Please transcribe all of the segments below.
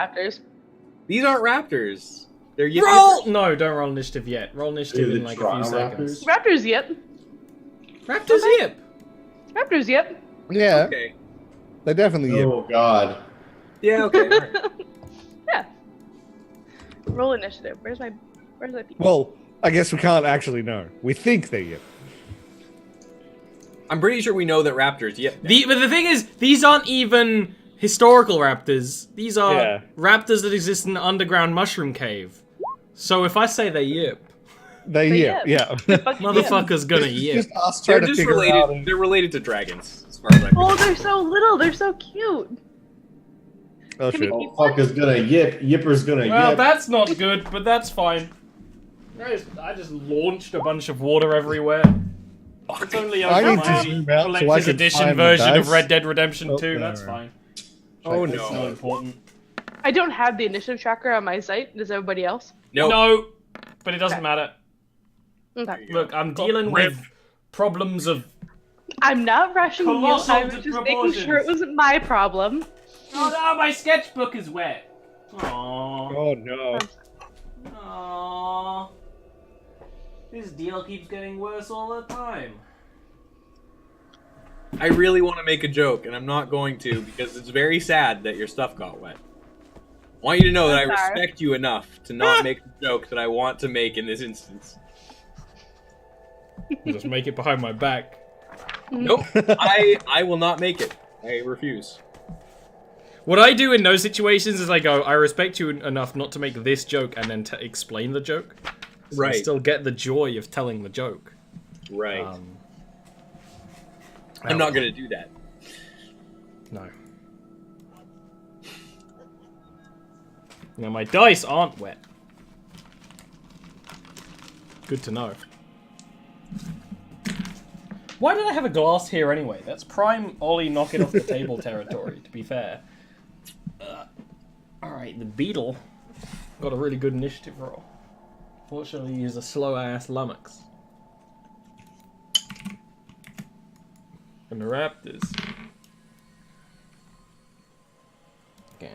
raptors. These aren't raptors. They're Roll! No, don't roll initiative yet. Roll initiative in like a few Toronto seconds. Raptors, yep. Raptors, Okay. yep. Raptors, yep. Yeah, Okay. they definitely yip. Oh god. Yeah. Okay. All right. Yeah. Roll initiative. Where's my people? Well, I guess we can't actually know. We think they yip. I'm pretty sure we know that raptors yip. But the thing is, these aren't even historical raptors. These are raptors that exist in an underground mushroom cave. So if I say they yip, They yip, yeah. motherfucker's gonna yip. Just us They're trying to just figure related. out. And... They're related to dragons, as far as I Oh, know. they're so little. They're so cute. Oh Can we shit! keep Oh, fuck is gonna yip. Yipper's gonna Well, yip. that's not good, but that's fine. I just launched a bunch of water everywhere. It's only I need to my zoom out so I collector's can edition find the version of dice. Red Dead Redemption Oh, 2. there, That's right. fine. Oh It's not no. important. I don't have the initiative tracker on my site. Does everybody else? No. No, but it doesn't Okay. matter. Okay. Look, I'm dealing with problems of. I'm not rushing you. Colossal I was just making sure it wasn't my problem. Oh no, my sketchbook is wet. Aww. Oh no! Aww. This deal keeps getting worse all the time. I really want to make a joke, and I'm not going to because it's very sad that your stuff got wet. I want you to know that I I'm sorry. respect you enough to not make the joke that I want to make in this instance. I'll just make it behind my back. Nope. I will not make it. I refuse. What I do in those situations is I go, I respect you enough not to make this joke and then explain the joke. So I Right. still get the joy of telling the joke. Right. Um, I'm not gonna do that. No. Now my dice aren't wet. Good to know. Why did I have a glass here anyway? That's prime Ollie knock it off the table territory, to be fair. Alright, the beetle got a really good initiative roll. Fortunately, he's a slow-ass lummox. And the raptors. Yeah.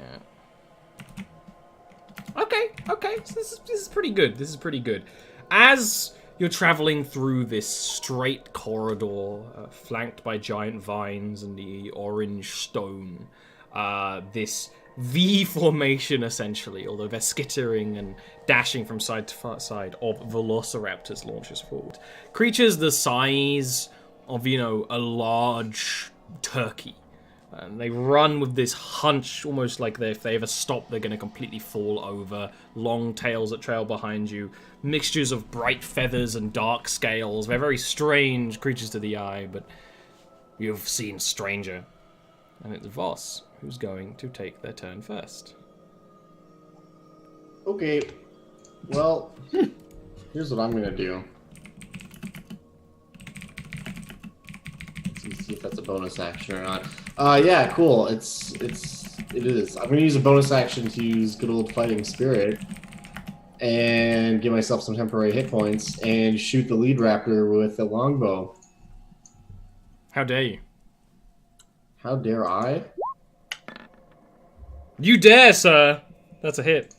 Okay, so this is pretty good. This is pretty good. As you're traveling through this straight corridor, flanked by giant vines and the orange stone, this V formation essentially, although they're skittering and dashing from side to side, of velociraptors launches forward. Creatures the size of, you know, a large turkey. And they run with this hunch, almost like if they ever stop, they're going to completely fall over. Long tails that trail behind you. Mixtures of bright feathers and dark scales. They're very strange creatures to the eye, but you've seen stranger. And it's Voss who's going to take their turn first. Okay. Well, here's what I'm gonna do. Let's see if that's a bonus action or not. Yeah, cool. It is. I'm gonna use a bonus action to use good old fighting spirit and give myself some temporary hit points and shoot the lead raptor with a longbow. How dare you? How dare I? You dare, sir! That's a hit.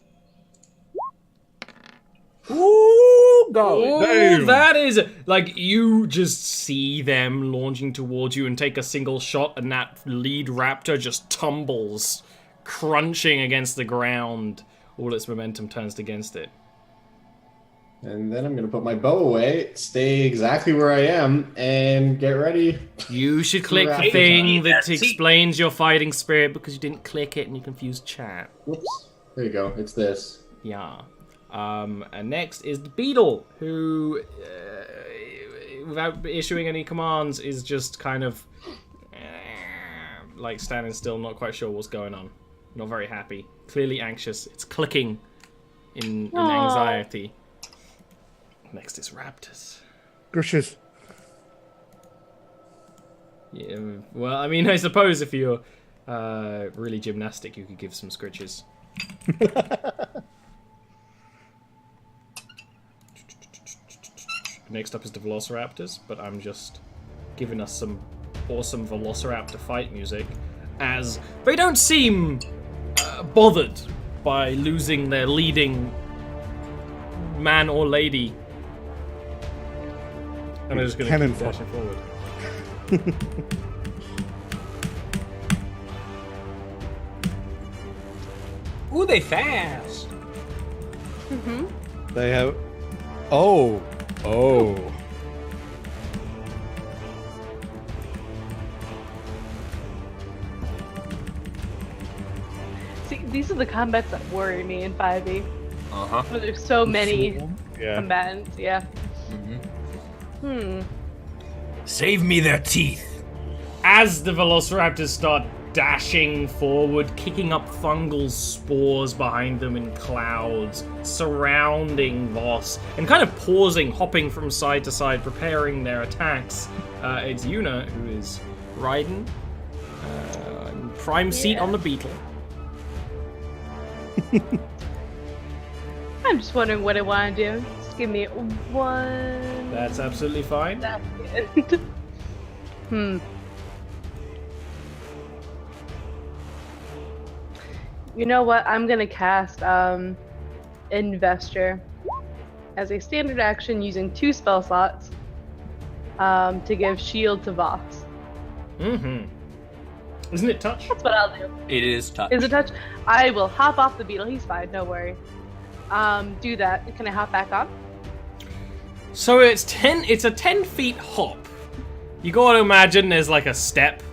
Ooh, go! Damn. That is like you just see them launching towards you and take a single shot, and that lead raptor just tumbles, crunching against the ground. All its momentum turns against it. And then I'm gonna put my bow away, stay exactly where I am, and get ready. You should click the Right. thing that explains your fighting spirit because you didn't click it and you confused chat. Whoops. There you go. It's this. Yeah. And next is the beetle, who, without issuing any commands, is just kind of like standing still, not quite sure what's going on. Not very happy. Clearly anxious. It's clicking in anxiety. Next is raptors. Gracious. Yeah, well, I mean, I suppose if you're really gymnastic, you could give some scritches. Next up is the Velociraptors, but I'm just giving us some awesome Velociraptor fight music, as they don't seem bothered by losing their leading man or lady. And they're just going to Cannon keep dashing forward. Ooh, they fast. They have. Oh. Oh. See, these are the combats that worry me in 5e. Uh-huh. Where there's so many Yeah. combatants, yeah. Save me their teeth. As the Velociraptors start dashing forward, kicking up fungal spores behind them in clouds, surrounding Voss, and kind of pausing, hopping from side to side, preparing their attacks. It's Yuna who is riding in prime seat on the beetle. I'm just wondering what I want to do. Just give me one. That's absolutely fine. Second. You know what? I'm gonna cast Investor as a standard action using 2 spell slots to give shield to Voss. Isn't it touch? That's what I'll do. It is tough. Is it touch? I will hop off the beetle. He's fine. Don't worry. Do that. Can I hop back on? So it's a 10 feet hop. You gotta imagine there's like a step.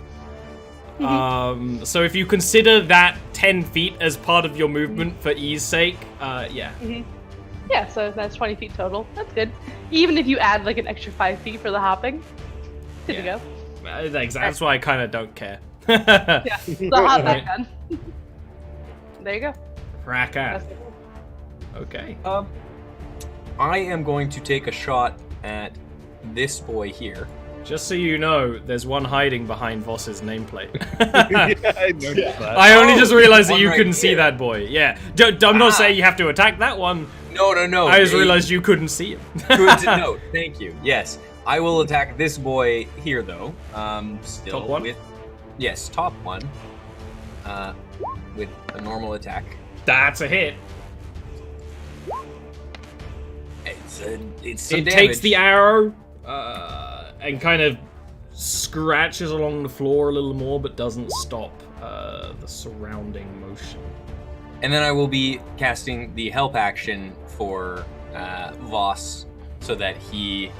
So if you consider that 10 feet as part of your movement for ease sake, yeah. Yeah, so that's 20 feet total. That's good. Even if you add like an extra 5 feet for the hopping, good to go. That's why I kind of don't care. Yeah, so hop back on. There you go. Rack ass. That's it. Okay. I am going to take a shot at this boy here. Just so you know, there's one hiding behind Voss's nameplate. Yeah, I noticed that. I only just realized that one you right couldn't see here. that boy. Yeah. I'm not saying you have to attack that one. No. I just realized you couldn't see him. Good to note. Thank you. Yes, I will attack this boy here, though. Still Top one? with, yes, top one. With a normal attack. That's a hit. It's some It damage. takes the arrow and kind of scratches along the floor a little more, but doesn't stop the surrounding motion. And then I will be casting the help action for Voss so that he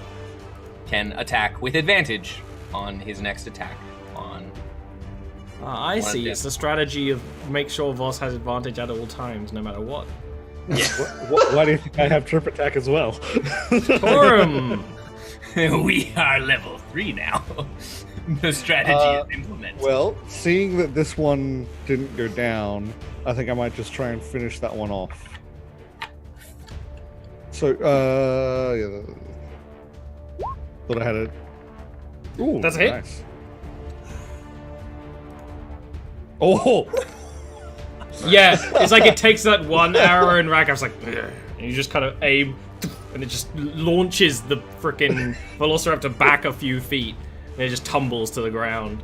can attack with advantage on his next attack. I see. them. It's the strategy of make sure Voss has advantage at all times, no matter what. Why do you think I have trip attack as well? Torum! We are level 3 now. The strategy is implemented. Well, seeing that this one didn't go down, I think I might just try and finish that one off. So, yeah. Thought I had it. Ooh, That's a hit. nice. Oh! Yeah, it's like it takes that one arrow and Rackham's like, "Ugh," and you just kind of aim, and it just launches the frickin' Velociraptor back a few feet, and it just tumbles to the ground.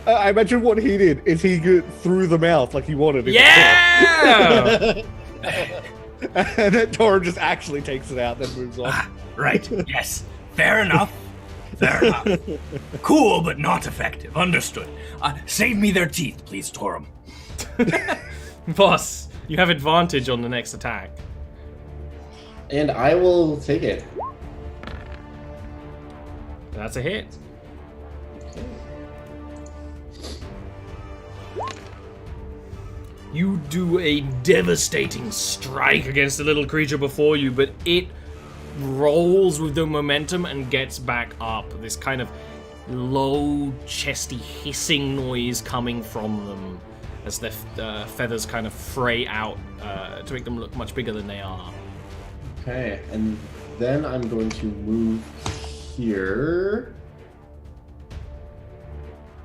I imagine what he did is he got through the mouth like he wanted it. Yeah! And then Torum just actually takes it out, then moves on. Right, yes. Fair enough. Fair enough. Cool, but not effective. Understood. Save me their teeth, please, Torum. Boss, you have advantage on the next attack. And I will take it. That's a hit. You do a devastating strike against the little creature before you, but it rolls with the momentum and gets back up. This kind of low, chesty, hissing noise coming from them as their feathers kind of fray out to make them look much bigger than they are. Okay, and then I'm going to move here.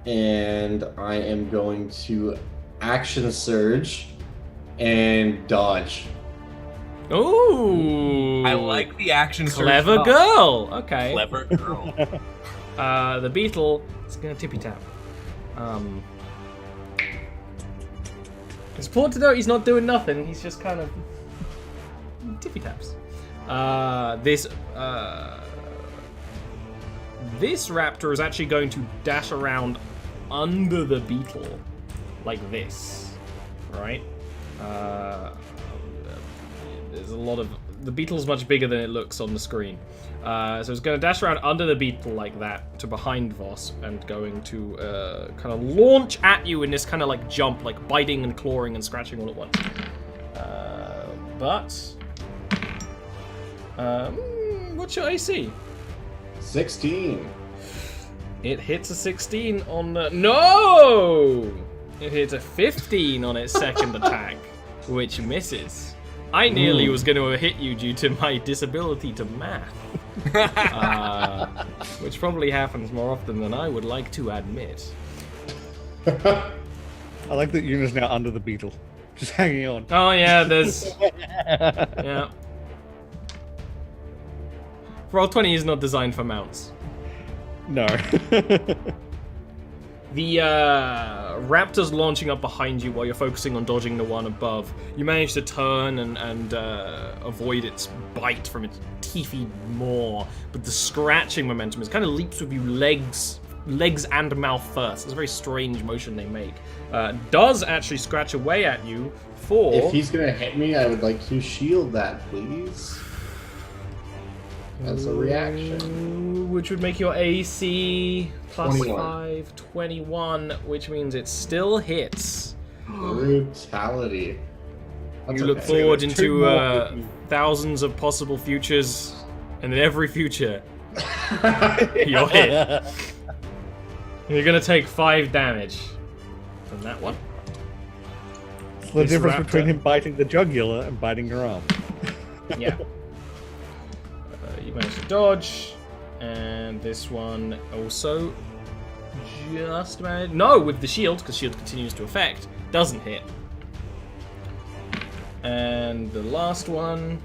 And I am going to action surge and dodge. Ooh! I like the action surge. Clever girl! Okay. Clever girl. The beetle is gonna tippy tap. It's important to note he's not doing nothing. He's just kind of tippy taps. This raptor is actually going to dash around under the beetle, like this, right? There's a lot of... The beetle's much bigger than it looks on the screen. So it's going to dash around under the beetle like that to behind Voss and going to kind of launch at you in this kind of like jump, like biting and clawing and scratching all at once. What's your AC? 16. It hits a 16 on the... No! It hits a 15 on its second attack, which misses. I nearly was going to hit you due to my disability to math. Which probably happens more often than I would like to admit. I like that Yuna's now under the beetle. Just hanging on. Oh yeah, there's... yeah. Roll20 is not designed for mounts. No. The raptor's launching up behind you while you're focusing on dodging the one above. You manage to turn and avoid its bite from its teethy maw, but the scratching momentum is kind of leaps with you legs and mouth first. It's a very strange motion they make. Does actually scratch away at you for... If he's gonna hit me, I would like to shield that, please. As a reaction. Which would make your AC plus 21. 5, 21, which means it still hits. Brutality. That's You look okay. forward Two into more. thousands of possible futures, and in every future, you're hit. You're gonna take 5 damage from that one. It's the This difference raptor. between him biting the jugular and biting your arm. Yeah. You managed to dodge, and this one also just managed. No, with the shield, because shield continues to affect, doesn't hit. And the last one.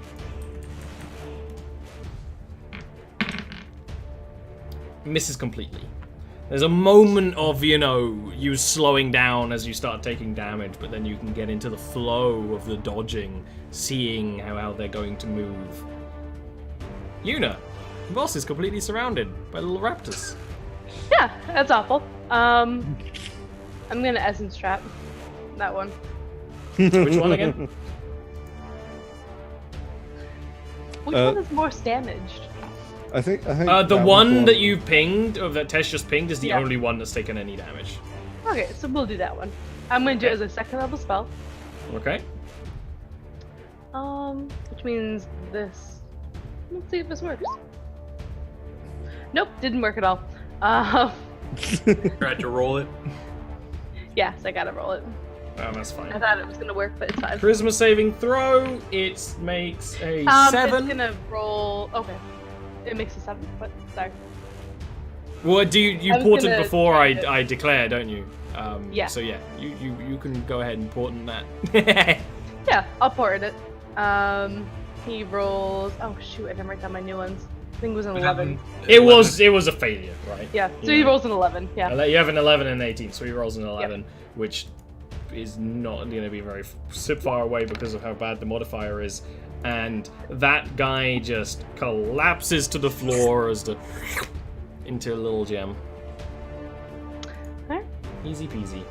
Misses completely. There's a moment of, you slowing down as you start taking damage, but then you can get into the flow of the dodging, seeing how they're going to move. Yuna, Voss is completely surrounded by little raptors. Yeah, that's awful. I'm gonna essence trap that one. Which one again? Which one is more damaged? I think The that one was that you pinged, or that Tess just pinged, is the Yeah. only one that's taken any damage. Okay, so we'll do that one. I'm gonna do it as a second level spell. Okay. Which means this. Let's see if this works. Nope, didn't work at all. Tried to roll it. Yes, I gotta roll it. That's I fine. thought it was gonna work, but it's fine. Charisma saving throw. It makes a 7. It's gonna roll. Okay, it makes a 7. But sorry. Well, do you I was ported gonna before try it. I declare, don't you? Yeah. So yeah, you can go ahead and portent that. Yeah, I'll port it. He rolls. Oh shoot! I didn't write down my new ones. I think it was an 11. It was a failure, right? Yeah. So he rolls an 11. Yeah. You have an 11 and an 18, so he rolls an 11, which is not going to be very far away because of how bad the modifier is. And that guy just collapses to the floor into a little gem. Alright. Easy peasy.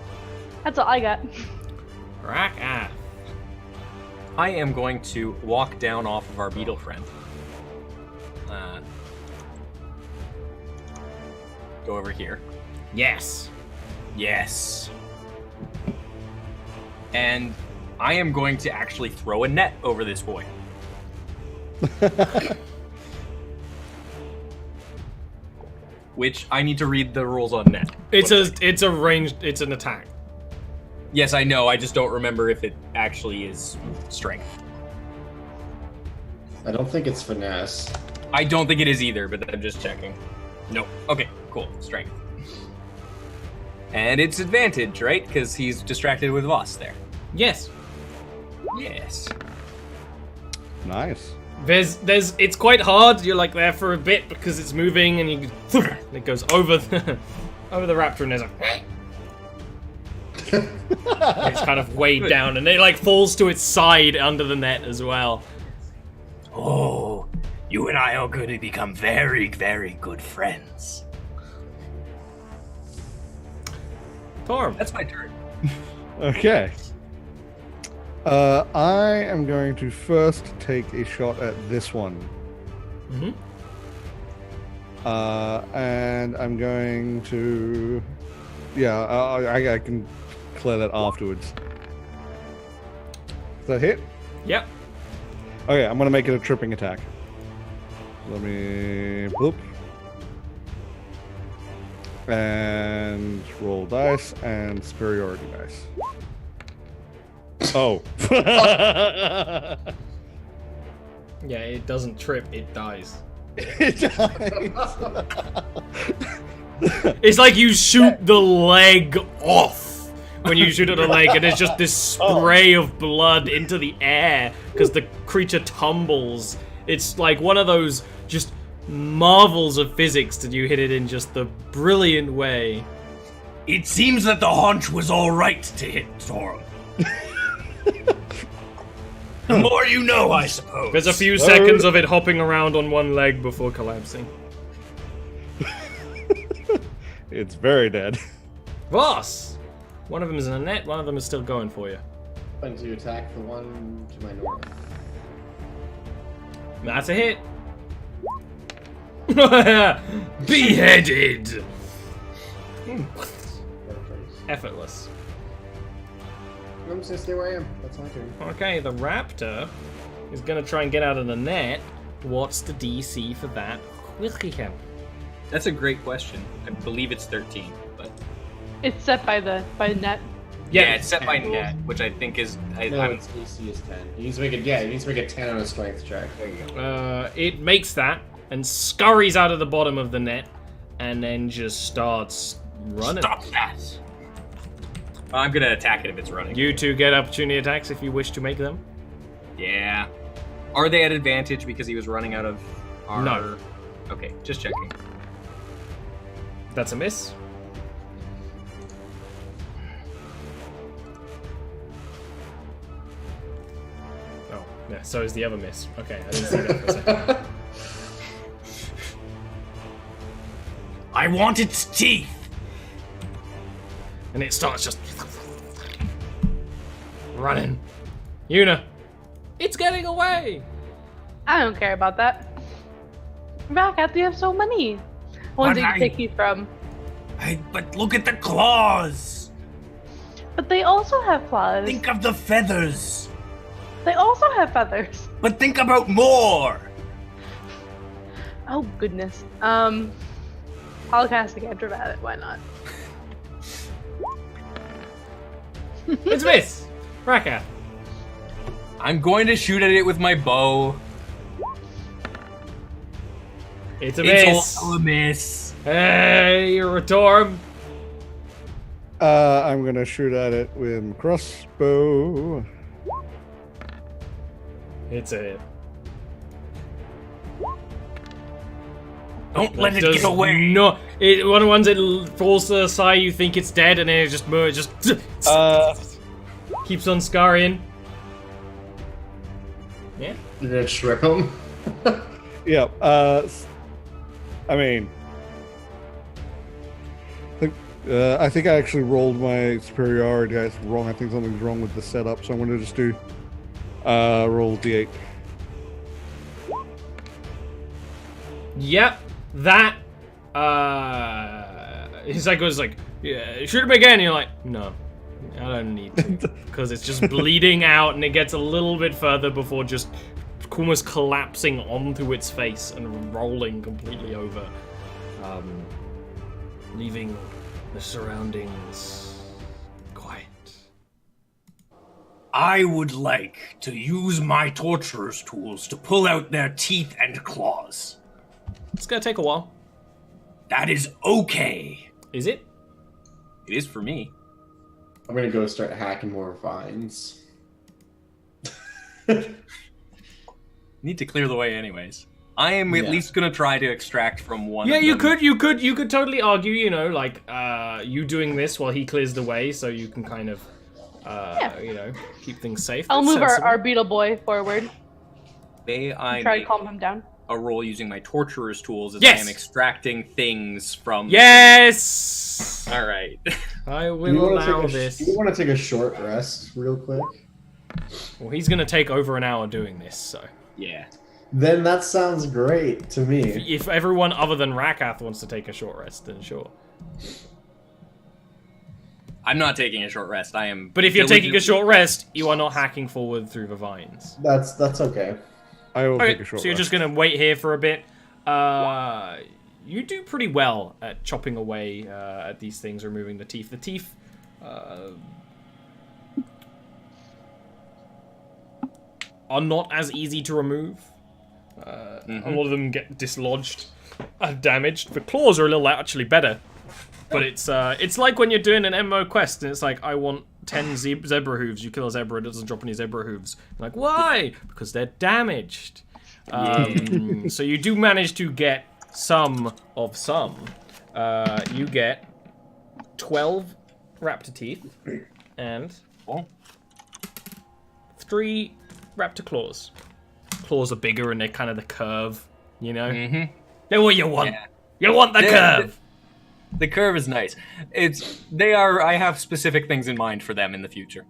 That's all I got. Rack ah. I am going to walk down off of our beetle friend. Go over here. Yes. Yes. And I am going to actually throw a net over this boy. Which I need to read the rules on net. It's a ranged. It's an attack. Yes, I know. I just don't remember if it actually is strength. I don't think it's finesse. I don't think it is either, but I'm just checking. Nope. Okay, cool. Strength. And it's advantage, right? Because he's distracted with Voss there. Yes. Yes. Nice. It's quite hard. You're like there for a bit because it's moving, and it goes over the raptor, and there's a It's kind of weighed down, and it like falls to its side under the net as well. Oh, you and I are going to become very, very good friends. Torm. That's my turn. Okay. I am going to first take a shot at this one. Mm-hmm. And I'm going to... Yeah, I can clear that afterwards. Does that hit? Yep. Okay, I'm going to make it a tripping attack. Let me... Boop. And roll dice and superiority dice. Oh. Yeah, it doesn't trip, it dies. It dies. It's like you shoot the leg off when you shoot at the leg, and there's just this spray of blood into the air because the creature tumbles. It's like one of those just marvels of physics that you hit it in just the brilliant way. It seems that the haunch was all right to hit Torm. The more you know, I suppose. There's a few seconds of it hopping around on one leg before collapsing. It's very dead. Voss! One of them is in a net, one of them is still going for you. Going to attack the one to my north. That's a hit. Beheaded! Effortless. I'm just gonna stay where I am. That's my turn. Okay, the raptor is gonna try and get out of the net. What's the DC for that? That's a great question. I believe it's 13, but It's set by net. yeah, it's set by net, which I think is. No, its AC is 10. He needs to make it. Yeah, he needs to make a 10 on a strength check. There you go. It makes that and scurries out of the bottom of the net, and then just starts running. Stop that! I'm gonna attack it if it's running. You two get opportunity attacks if you wish to make them. Yeah. Are they at advantage because he was running out of armor? No. Okay, just checking. That's a miss. Oh, yeah, so is the other miss. Okay, I didn't see that for a second. I want its teeth! And it starts just running. Una, it's getting away. I don't care about that. Rakat, you have so many. Ones But they take you from. But look at the claws! But they also have claws. Think of the feathers! They also have feathers. But think about more! Oh goodness. I'll cast a cantrip at it. Why not? It's a miss. Rakat. I'm going to shoot at it with my bow. It's a It's miss. also a miss. Hey, you're a Torm. I'm gonna shoot at it with my crossbow. It's a hit. Don't let it Does get away. No, one of the ones that falls to the side, you think it's dead, and then it just keeps on scurrying. Yeah. Did it strip him? Yeah. I mean, I think I actually rolled my superiority dice wrong. I think something's wrong with the setup, so I'm going to just do roll d8. Yep. That. His psycho is like, yeah, shoot him again. And you're like, no, I don't need to, because it's just bleeding out, and it gets a little bit further before just almost collapsing onto its face and rolling completely over, leaving the surroundings quiet. I would like to use my torturer's tools to pull out their teeth and claws. It's gonna take a while. That is okay. Is it? It is for me. I'm gonna go start hacking more vines. Need to clear the way anyways. I am at Yeah. least gonna try to extract from one. Yeah, of you them. could totally argue, you know, like you doing this while he clears the way, so you can kind of, you know, keep things safe. I'll That's move sensible. our beetle boy forward. May I Try to make calm him down. a roll using my torturer's tools as Yes! I am extracting things from. Yes. All right. I Do you will wanna allow take a this. Do you want to take a short rest real quick? Well, he's gonna take over an hour doing this, so Yeah. Then that sounds great to me. if everyone other than Rakath wants to take a short rest, then sure. I'm not taking a short rest. I am. But if you're taking a diligently- short rest, you are not hacking forward through the vines. That's okay. I will Okay, take a short so you're rest. just gonna wait here for a bit. You do pretty well at chopping away at these things, removing the teeth. The teeth are not as easy to remove. A lot of them get dislodged and damaged. The claws are a little actually better. But it's like when you're doing an MMO quest and it's like, I want 10 zebra hooves. You kill a zebra, it doesn't drop any zebra hooves. You're like, why? Because they're damaged. So you do manage to get some of some. You get 12 raptor teeth and Oh. 3 raptor claws. Claws are bigger and they're kind of the curve, you know? Mhm. They're what you want. Yeah. You want the Yeah, curve. The curve is nice. They are. I have specific things in mind for them in the future.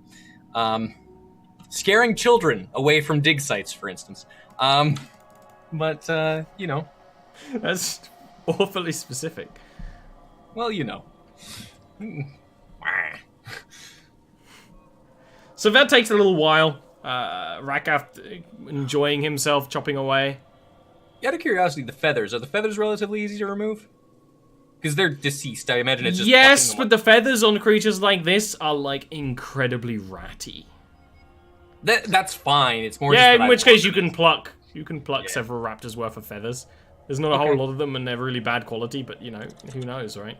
Scaring children away from dig sites, for instance. But you know, That's awfully specific. well, you know. So that takes a little while. Rakath enjoying himself, chopping away. Out of curiosity, the feathers, are the feathers relatively easy to remove? Because they're deceased. I imagine it's just Yes, plucking but them the feathers on creatures like this are like incredibly ratty. That's fine. It's more. Yeah, just in that which I case want you can pluck. You can pluck Yeah. several raptors worth of feathers. There's not a whole Okay. lot of them, and they're really bad quality. But you know, who knows, right?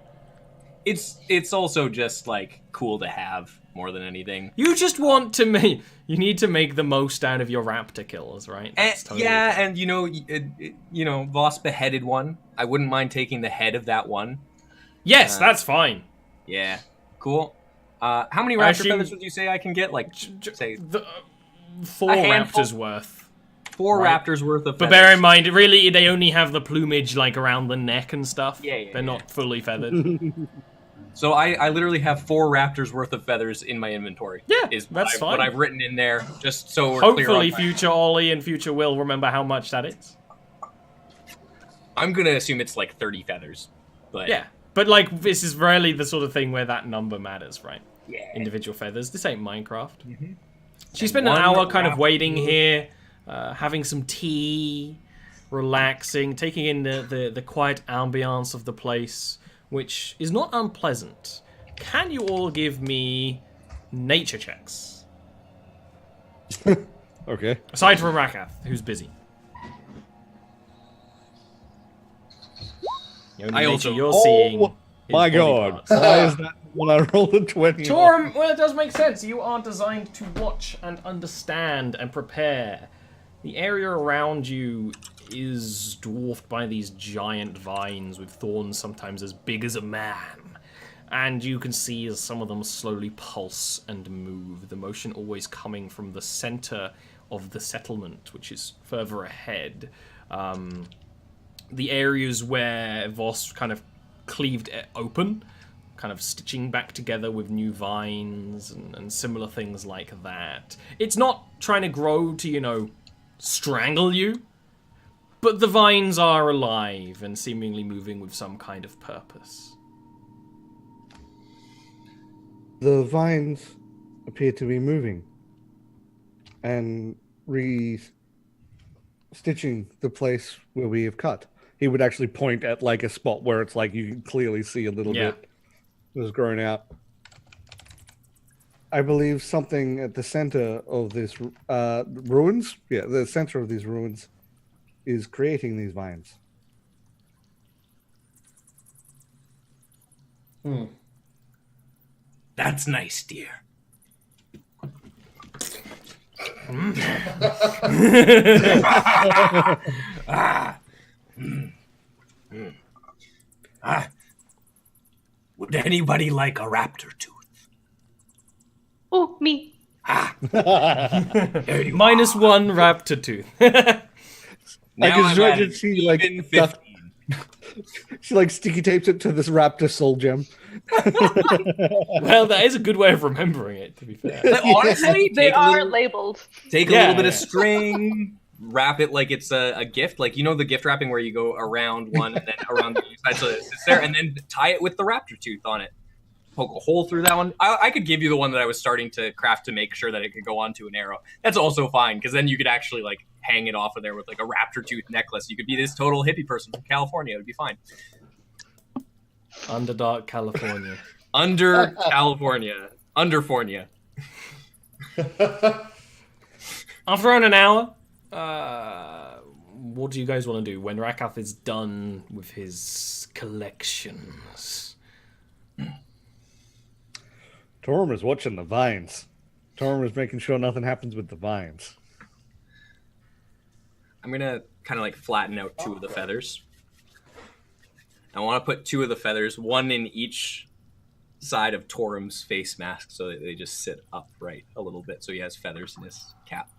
It's also just like cool to have more than anything. You just want to make. You need to make the most out of your raptor kills, right? That's totally Yeah, fair. and you know, Voss beheaded one. I wouldn't mind taking the head of that one. Yes, that's fine. Yeah, cool. How many I raptor assume- feathers would you say I can get? Like, say The, 4 A handful. raptors worth. 4 right. raptors worth of But feathers. bear in mind, really, they only have the plumage like around the neck and stuff. Yeah, They're yeah. not fully feathered. So I literally have 4 raptors worth of feathers in my inventory. Yeah, is that's what fine. I've written in there, just so we're clear. Hopefully, On my- future Oli and future Will remember how much that is. I'm gonna assume it's like 30 feathers. But Yeah, but like this is really the sort of thing where that number matters, right? yeah. Individual feathers. This ain't Minecraft. She And spent an one hour kind of raptor. waiting here, having some tea, relaxing, taking in the quiet ambiance of the place, which is not unpleasant. Can you all give me nature checks? Okay. Aside from Rakath, who's busy. The only I nature also- you're Oh, seeing is My body God. parts. Why is that when I rolled a 20? Torm, well, it does make sense. You are designed to watch and understand and prepare. The area around you is dwarfed by these giant vines with thorns sometimes as big as a man. And you can see as some of them slowly pulse and move, the motion always coming from the center of the settlement, which is further ahead. The areas where Voss kind of cleaved it open, kind of stitching back together with new vines and similar things like that. It's not trying to grow to, you know, strangle you, but the vines are alive and seemingly moving with some kind of purpose. The vines appear to be moving and stitching the place where we have cut. He would actually point at like a spot where it's like you can clearly see a little Yeah. bit was grown out. I believe something at the center of this ruins. Yeah, the center of these ruins is creating these vines. That's nice, dear. Would anybody like a raptor tooth? Oh, me. There you -1 raptor tooth. Now I can I'm imagine at she like even 15. she like sticky tapes it to this raptor soul gem. Well, that is a good way of remembering it, to be fair. Like, honestly, They take a are little, labeled. take a Yeah, little bit of yeah. string, wrap it like it's a gift. Like, you know the gift wrapping where you go around one and then around the other side so that it sits there, and then tie it with the raptor tooth on it. Poke a hole through that one. I could give you the one that I was starting to craft to make sure that it could go onto an arrow. That's also fine, because then you could actually like hang it off of there with like a raptor tooth necklace. You could be this total hippie person from California. It would be fine. Underdark, California. Under California. Underfornia. After around an hour, what do you guys want to do when Rakath is done with his collections? Torm is watching the vines. Torm is making sure nothing happens with the vines. I'm gonna kind of like flatten out 2 of the feathers. I want to put 2 of the feathers, one in each side of Torum's face mask, so that they just sit upright a little bit, so he has feathers in his cap.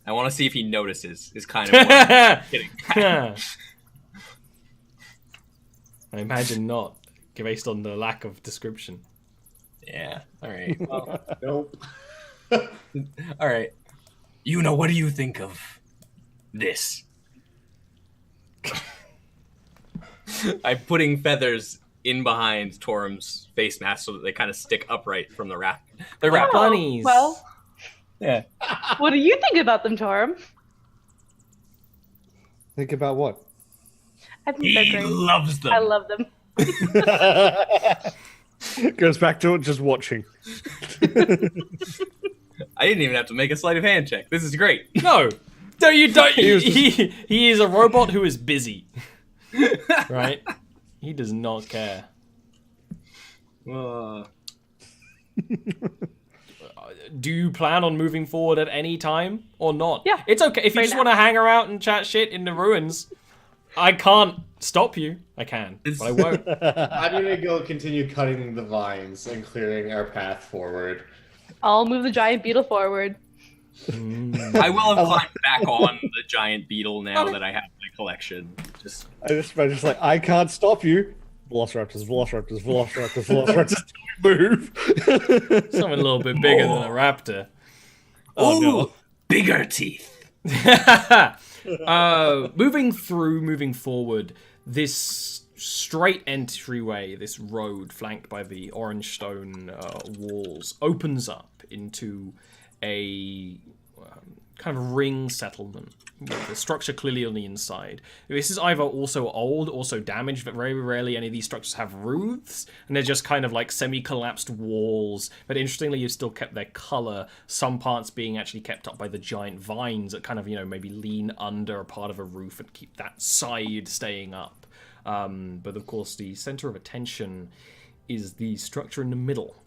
I want to see if he notices. Is kind of what I'm kidding. I imagine not, based on the lack of description. Yeah. All right. Well, Nope. all right. What do you think of this? I'm putting feathers in behind Torum's face mask so that they kind of stick upright from the wrap. The wrap. Oh, bunnies. Well, Yeah. what do you think about them, Torm? Think about what? I think they're He great. loves them. I love them. Goes back to it, just watching. I didn't even have to make a sleight of hand check. This is great. No, you don't. He was He is a robot who is busy, right? He does not care. Do you plan on moving forward at any time or not? Yeah, It's okay. If you right just now. want to hang around and chat shit in the ruins, I can't stop you. I can, but I won't. I'm gonna go continue cutting the vines and clearing our path forward. I'll move the giant beetle forward. I will have climbed back on the giant beetle now that I have my collection. Just I just like, I can't stop you. Velociraptors, Velociraptors, Velociraptors, Velociraptors. Move. Something a little bit bigger than a raptor. Oh, no. bigger teeth. Moving forward, this straight entryway, this road flanked by the orange stone walls, opens up into a kind of ring settlement. With the structure clearly on the inside. This is either also old, also damaged, but very rarely any of these structures have roofs, and they're just kind of like semi-collapsed walls. But interestingly, you've still kept their color, some parts being actually kept up by the giant vines that kind of, maybe lean under a part of a roof and keep that side staying up. But of course, the center of attention is the structure in the middle.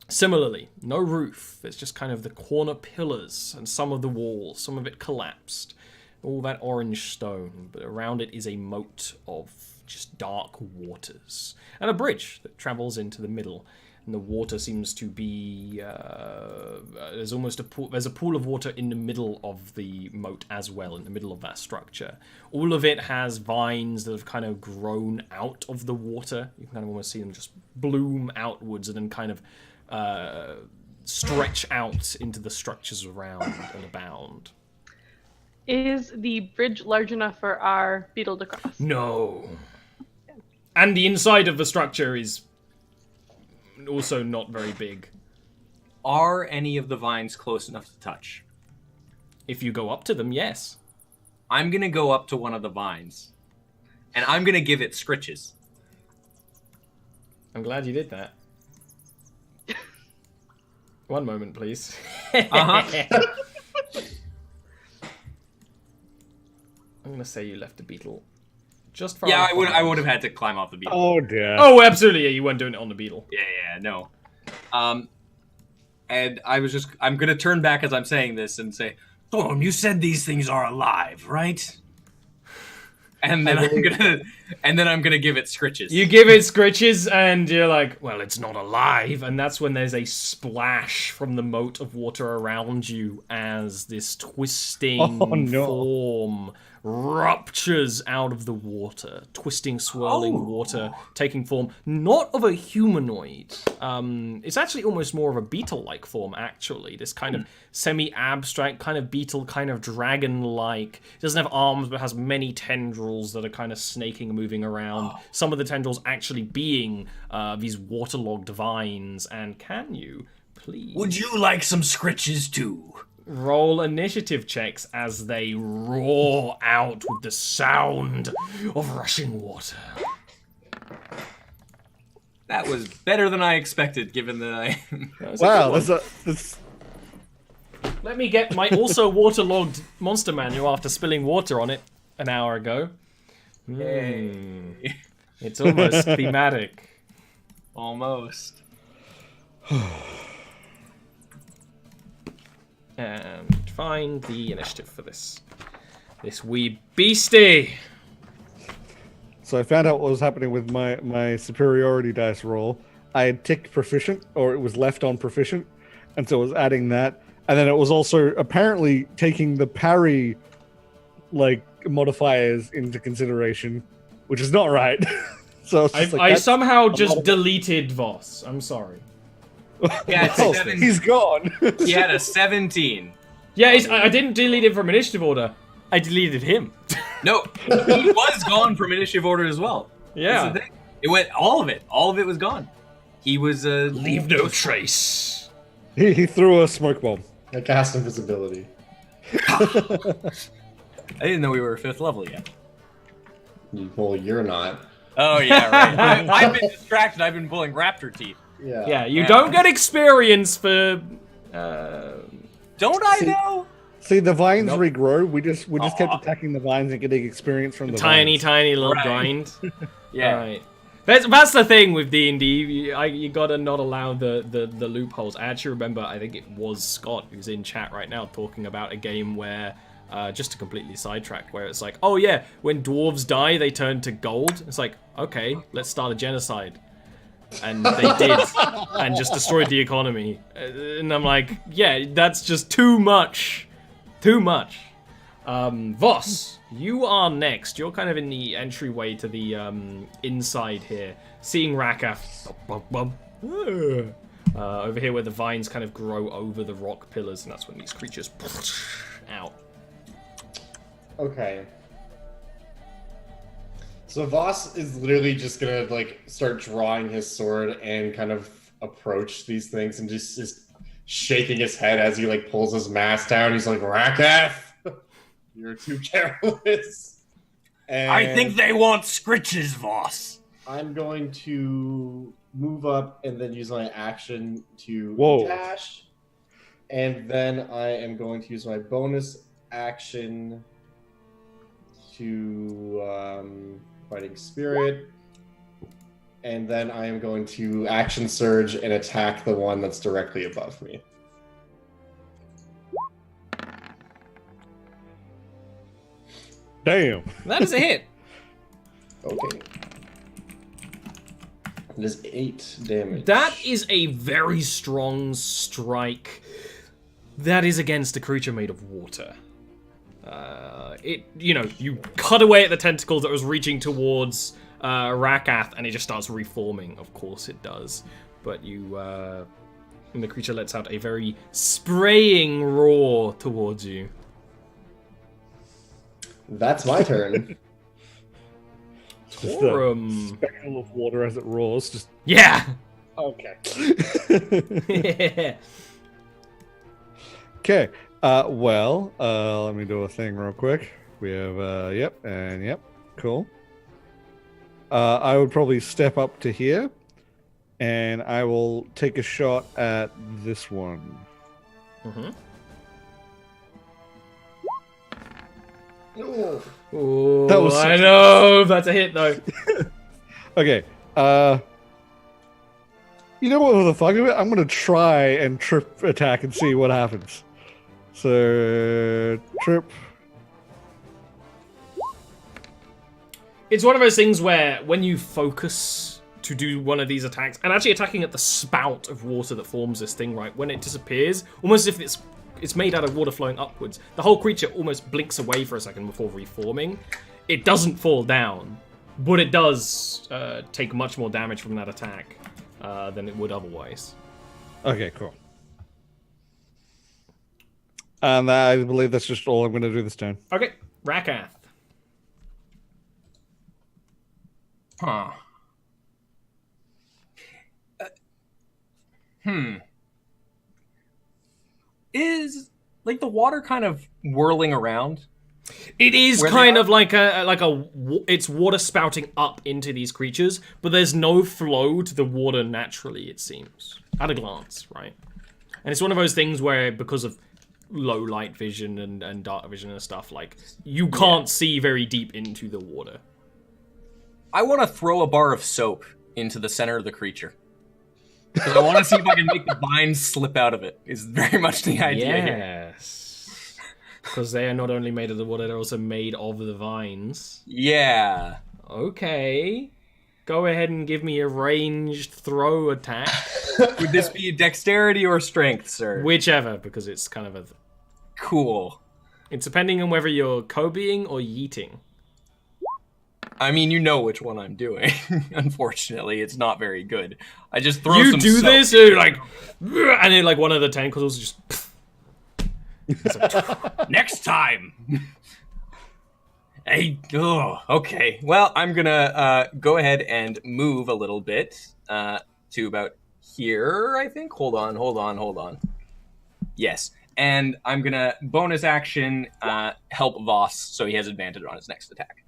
Similarly, no roof. There's just kind of the corner pillars and some of the walls, some of it collapsed. All that orange stone, but around it is a moat of just dark waters. And a bridge that travels into the middle. And the water seems to be... there's almost a pool... There's a pool of water in the middle of the moat as well, in the middle of that structure. All of it has vines that have kind of grown out of the water. You can kind of almost see them just bloom outwards and then kind of stretch out into the structures around and abound. Is the bridge large enough for our beetle to cross? No. And the inside of the structure is also not very big. Are any of the vines close enough to touch? If you go up to them, yes. I'm going to go up to one of the vines, and I'm going to give it scritches. I'm glad you did that. One moment, please. Uh-huh. I'm gonna say you left the beetle just for. Yeah, I would have had to climb off the beetle. Oh, dear. Oh, absolutely. Yeah, you weren't doing it on the beetle. Yeah, no. And I'm gonna turn back as I'm saying this and say, Thorn, you said these things are alive, right? And then I'm gonna give it scritches. You give it scritches, and you're like, well, it's not alive. And that's when there's a splash from the moat of water around you as this twisting form ruptures out of the water. Twisting, swirling water, taking form not of a humanoid. It's actually almost more of a beetle-like form, actually. This kind of semi-abstract, kind of beetle, kind of dragon-like. It doesn't have arms, but has many tendrils that are kind of snaking and moving around. Some of the tendrils actually being these waterlogged vines. And can you, please... Would you like some scritches too? Roll initiative checks as they roar out with the sound of rushing water. That was better than I expected, given that I... Wow, Let me get my also waterlogged monster manual after spilling water on it an hour ago. It's almost thematic. Almost. And find the initiative for this. This wee beastie. So I found out what was happening with my superiority dice roll. I had ticked proficient, or it was left on proficient, and so it was adding that. And then it was also apparently taking the parry modifiers into consideration, which is not right. So I somehow just deleted Voss. I'm sorry. Yeah, he's gone. He had a 17. Yeah, I didn't delete it from initiative order. I deleted him. No, he was gone from initiative order as well. Yeah. That's the thing. It went all of it was gone. He was leave no trace. He threw a smoke bomb. I cast invisibility. I didn't know we were 5th level yet. Well, you're not. Oh yeah, right. I've been distracted. I've been pulling raptor teeth. Yeah. You don't get experience for. Don't I know? See, the vines regrow. We just kept attacking the vines and getting experience from the vines. Tiny little grind. Yeah. Right. That's the thing with D&D. You gotta not allow the loopholes. I actually remember, I think it was Scott who's in chat right now talking about a game where, just to completely sidetrack, where it's like, oh yeah, when dwarves die, they turn to gold. It's like, okay, let's start a genocide. And they did, and just destroyed the economy. And I'm like, yeah, that's just too much. Too much. Voss, you are next. You're kind of in the entryway to the inside here. Seeing Rakath over here where the vines kind of grow over the rock pillars, and that's when these creatures out. Okay. So Voss is literally just gonna start drawing his sword and kind of approach these things and just is shaking his head as he pulls his mask down. He's like, Rakath, you're too careless. And I think they want scritches, Voss. I'm going to move up and then use my action to dash. And then I am going to use my bonus action to Fighting Spirit. And then I am going to action surge and attack the one that's directly above me. Damn. That is a hit. Okay. It is 8 damage. That is a very strong strike. That is against a creature made of water. You cut away at the tentacles that was reaching towards Rakath, and it just starts reforming. Of course it does. But and the creature lets out a very spraying roar towards you. That's my turn. Just Torum. a speckle of water as it roars. Just Yeah! okay. Yeah. Okay. Let me do a thing real quick. We have yep, and yep. Cool. I would probably step up to here, and I will take a shot at this one. Mm-hmm. Ooh. That was I know! That's a hit, though. Okay. You know what? For the fuck of it, I'm gonna try and trip attack and see what happens. So trip. It's one of those things where when you focus to do one of these attacks, and actually attacking at the spout of water that forms this thing, right? When it disappears, almost as if it's made out of water flowing upwards, the whole creature almost blinks away for a second before reforming. It doesn't fall down, but it does take much more damage from that attack than it would otherwise. Okay, cool. And I believe that's just all I'm going to do this turn. Okay, Rakath. Huh. Is like the water kind of whirling around? It is Where kind they of like it's water spouting up into these creatures, but there's no flow to the water naturally, it seems. At a glance, right? And it's one of those things where, because of low light vision and dark vision and stuff, like, you can't see very deep into the water. I want to throw a bar of soap into the center of the creature. Because I want to see if I can make the vines slip out of it, is very much the idea here. Yes. Because they are not only made of the water, they're also made of the vines. Yeah. Okay. Go ahead and give me a ranged throw attack. Would this be dexterity or strength, sir? Whichever, because it's kind of a... Cool. It's depending on whether you're Kobeing or yeeting. I mean, you know which one I'm doing. Unfortunately, it's not very good. I just throw You some do soap. this, and like, and then like one of the tentacles just. Next time. Hey, oh, okay. Well, I'm gonna go ahead and move a little bit to about here, I think. Hold on. Yes, and I'm gonna bonus action help Voss, so he has advantage on his next attack.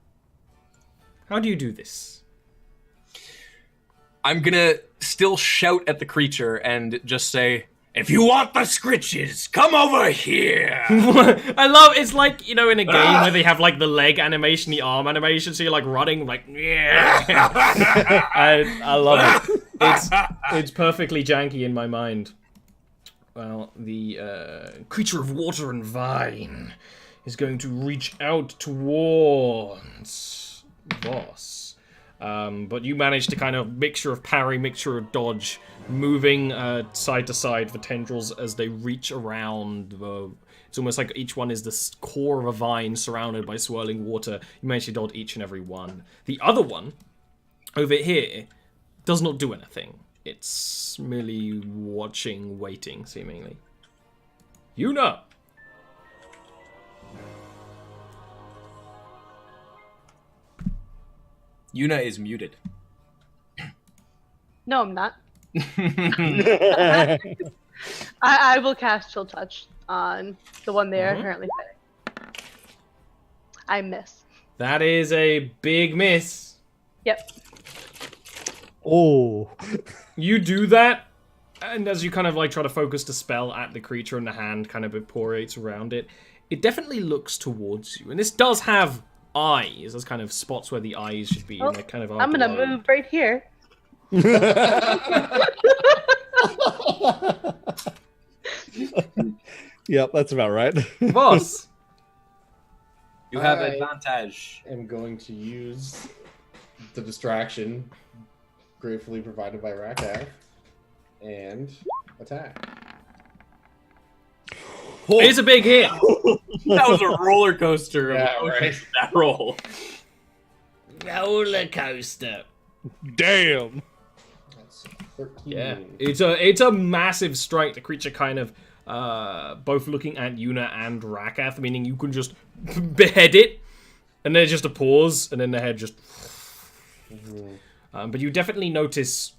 How do you do this? I'm gonna still shout at the creature and just say, "If you want the scritches, come over here." I love it's like, you know, in a game where they have like the leg animation, the arm animation, so you're like running like yeah. I love it. It's perfectly janky in my mind. Well, the creature of water and vine is going to reach out towards Voss. But you manage to kind of mixture of parry, mixture of dodge, moving side to side the tendrils as they reach around. It's almost like each one is the core of a vine surrounded by swirling water. You manage to dodge each and every one. The other one, over here, does not do anything. It's merely watching, waiting, seemingly. Yuna! Yuna is muted. No, I'm not. I will cast Chill Touch on the one they are currently fighting. I miss. That is a big miss. Yep. Oh. You do that, and as you kind of like try to focus the spell at the creature and the hand kind of evaporates around it, it definitely looks towards you. And this does have eyes. There's kind of spots where the eyes should be. And they kind of are I'm gonna below. move right here. Yep, that's about right. Boss! You have I advantage. am going to use the distraction gratefully provided by Rakath and attack. It's a big hit! That was a roller coaster. Yeah, Of right. That roll. Roller coaster. Damn. That's 13. Yeah, it's a massive strike. The creature kind of both looking at Yuna and Rakath, meaning you can just behead it, and then just a pause, and then the head just. But you definitely notice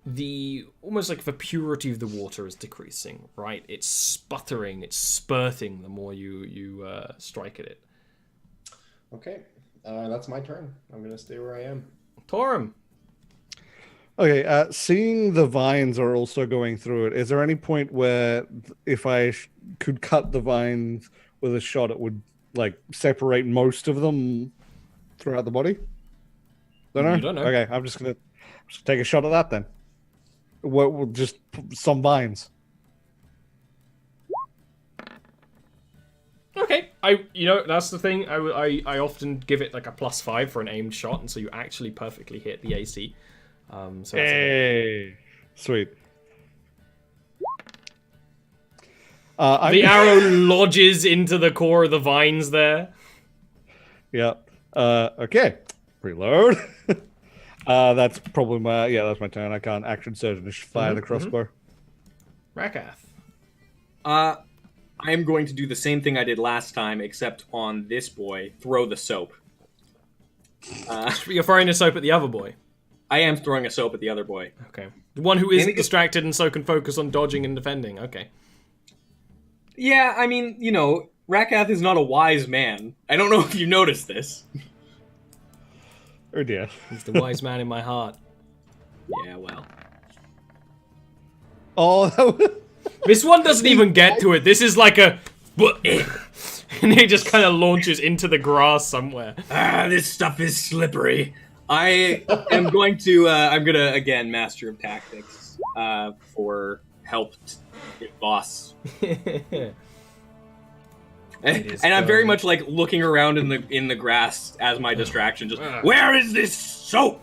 the almost like the purity of the water is decreasing. Right, it's sputtering, it's spurting the more you strike at it. Okay, that's my turn. I'm gonna stay where I am. Torum. Okay, seeing the vines are also going through it, is there any point where if I could cut the vines with a shot, it would like separate most of them throughout the body? Don't know. You don't know. Okay, I'm just gonna take a shot at that then. What? Just some vines. Okay, that's the thing. I often give it like a +5 for an aimed shot, and so you actually perfectly hit the AC. So that's Hey, sweet. the arrow lodges into the core of the vines there. Yeah. Okay. Reload. That's probably that's my turn. I can't action surge and just fire the crossbow. Rakath. I'm going to do the same thing I did last time, except on this boy, throw the soap. You're throwing a soap at the other boy. I am throwing a soap at the other boy. Okay. The one who isn't distracted and so can focus on dodging and defending. Okay. Yeah, I mean, Rakath is not a wise man. I don't know if you noticed this. Oh dear. He's the wise man in my heart. Yeah, well. Oh, This one doesn't even get to it. This is like a... and he just kind of launches into the grass somewhere. This stuff is slippery. I am going to, again, Master of Tactics for help get boss. And I'm very much like looking around in the grass as my distraction. Just, where is this soap?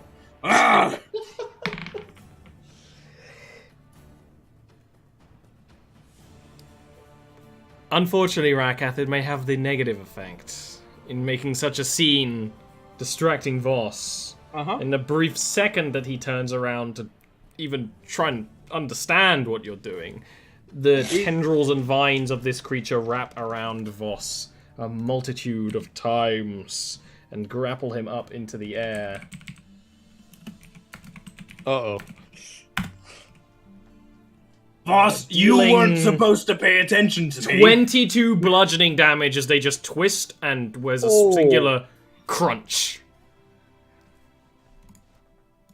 Unfortunately, Rakath, it may have the negative effect in making such a scene, distracting Voss. In the brief second that he turns around to even try and understand what you're doing, the tendrils and vines of this creature wrap around Voss a multitude of times and grapple him up into the air. uh-oh. Boss, you weren't supposed to pay attention to me. 22 bludgeoning damage as they just twist and there's a singular crunch.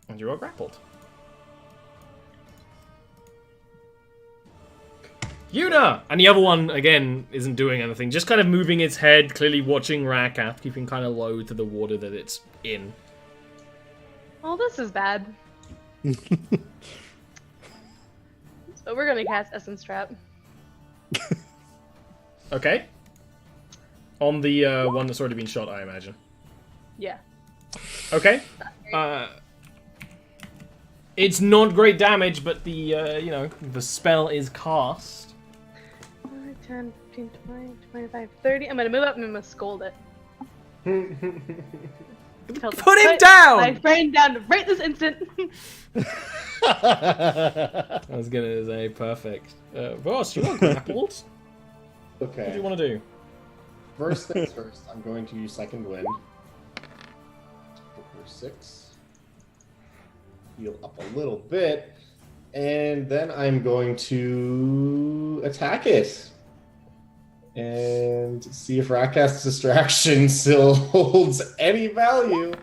And you are grappled. Yuna! And the other one, again, isn't doing anything. Just kind of moving its head, clearly watching Rakath, keeping kind of low to the water that it's in. Oh, this is bad. So we're gonna cast Essence Trap. Okay. On the one that's already been shot, I imagine. Yeah. Okay. It's not great damage, but the, the spell is cast. 5, 10, 15, 20, 25, 30. I'm gonna move up and I'm gonna scold it. Put him down! My brain down right this instant. I was gonna say perfect. Voss, you are grappled. Okay. What do you want to do? First things first, I'm going to use Second Wind. For 6. Heal up a little bit. And then I'm going to attack it. And see if Rakath's distraction still holds any value.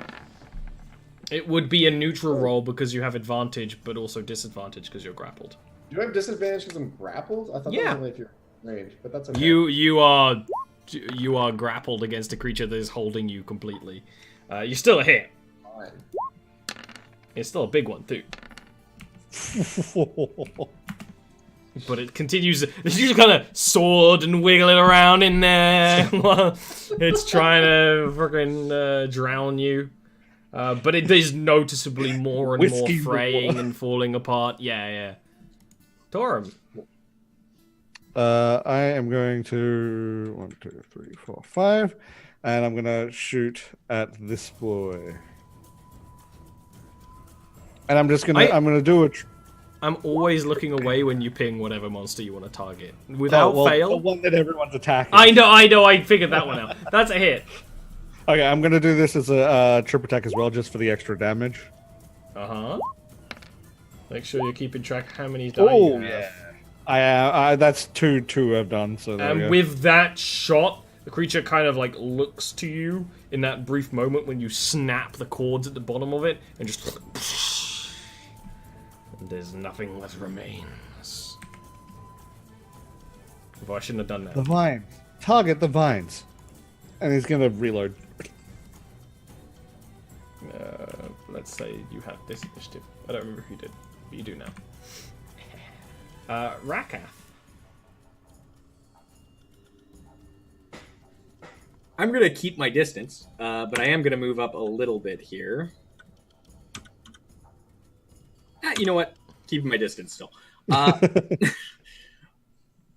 It would be a neutral roll because you have advantage, but also disadvantage because you're grappled. Do I have disadvantage because I'm grappled? I thought that was only if you're range, but that's okay. You are grappled against a creature that is holding you completely. You're still a hit. Fine. It's still a big one too. But it continues. It's just kind of sword and wiggling around in there while it's trying to freaking drown you. But it is noticeably more and more fraying and falling apart. Yeah. Torum. I am going to 1, 2, 3, 4, 5, and I'm gonna shoot at this boy. And I'm just gonna I'm gonna do it. I'm always looking away when you ping whatever monster you want to target. Without fail. The one that everyone's attacking. I know. I figured that one out. That's a hit. Okay, I'm gonna do this as a trip attack as well, just for the extra damage. Make sure you're keeping track of how many die you have. I that's two I've done. So and with that shot, the creature kind of like looks to you in that brief moment when you snap the cords at the bottom of it, and just and there's nothing left remains. If I shouldn't have done that. The vine. Target the vines. And he's gonna reload. Let's say you have this initiative. I don't remember who did. but you do now. Rakath. I'm gonna keep my distance, but I am gonna move up a little bit here. You know what? Keeping my distance still.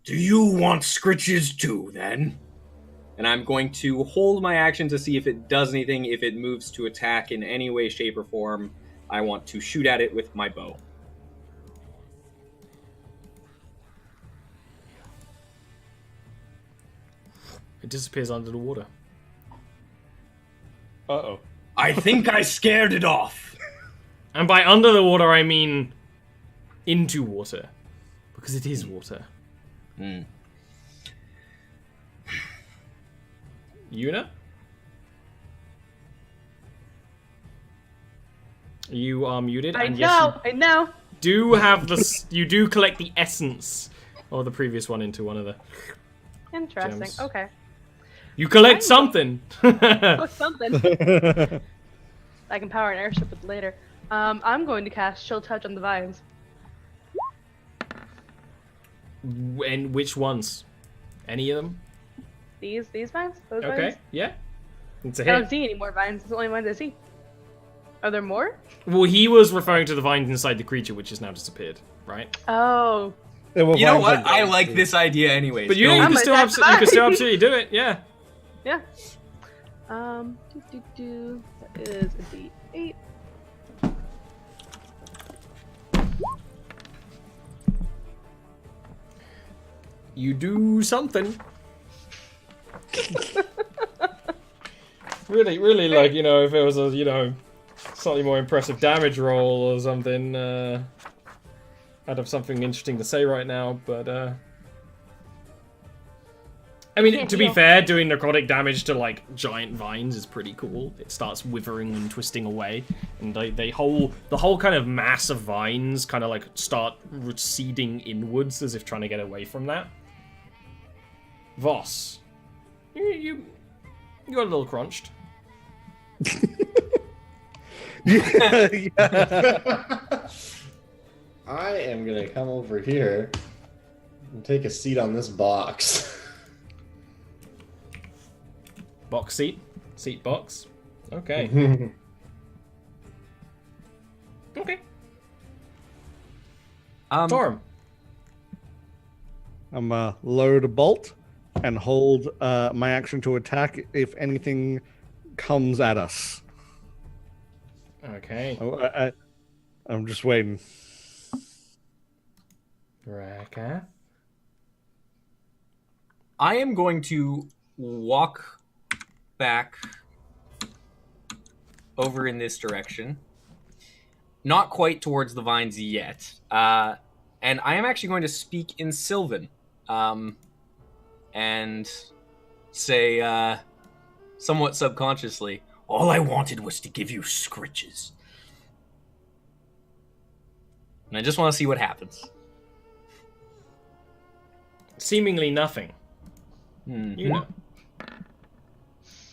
Do you want scritches too, then? And I'm going to hold my action to see if it does anything. If it moves to attack in any way, shape, or form, I want to shoot at it with my bow. It disappears under the water. Uh-oh. I think I scared it off. And by under the water, I mean into water. Because it is water. Hmm. Yuna? You are muted. I and know. Yes, I know. you do have the. You do collect the essence of the previous one into one of the. Interesting. Gems. Okay. You collect something. Oh, something. I can power an airship with later. I'm going to cast Chill Touch on the vines. And which ones? Any of them? These vines? Those Okay. vines? Yeah. It's a I don't hit. see any more vines. It's the only ones I see. Are there more? Well, he was referring to the vines inside the creature, which has now disappeared, right? Oh. There were You know vines what? on I the- like this idea anyways. But you, Go you, with can it. still that's you can still fine. absolutely do it. Yeah. Yeah. That is a D8. You do something. really, like, you know, if it was a, you know, slightly more impressive damage roll or something, I'd have something interesting to say right now, but, I mean, Can't to be heal. fair, doing necrotic damage to, like, giant vines is pretty cool. It starts withering and twisting away, and the whole kind of mass of vines kind of, like, start receding inwards as if trying to get away from that. Voss, you got a little crunched. Yeah. I am gonna come over here and take a seat on this box. Box seat? Seat box? Okay. Okay. Torm. I'm load a bolt and hold my action to attack if anything comes at us. Okay. I'm just waiting. Raka. I am going to walk back over in this direction. Not quite towards the vines yet. And I am actually going to speak in Sylvan. And say, somewhat subconsciously, all I wanted was to give you scritches. And I just want to see what happens. Seemingly nothing. Mm-hmm. You know.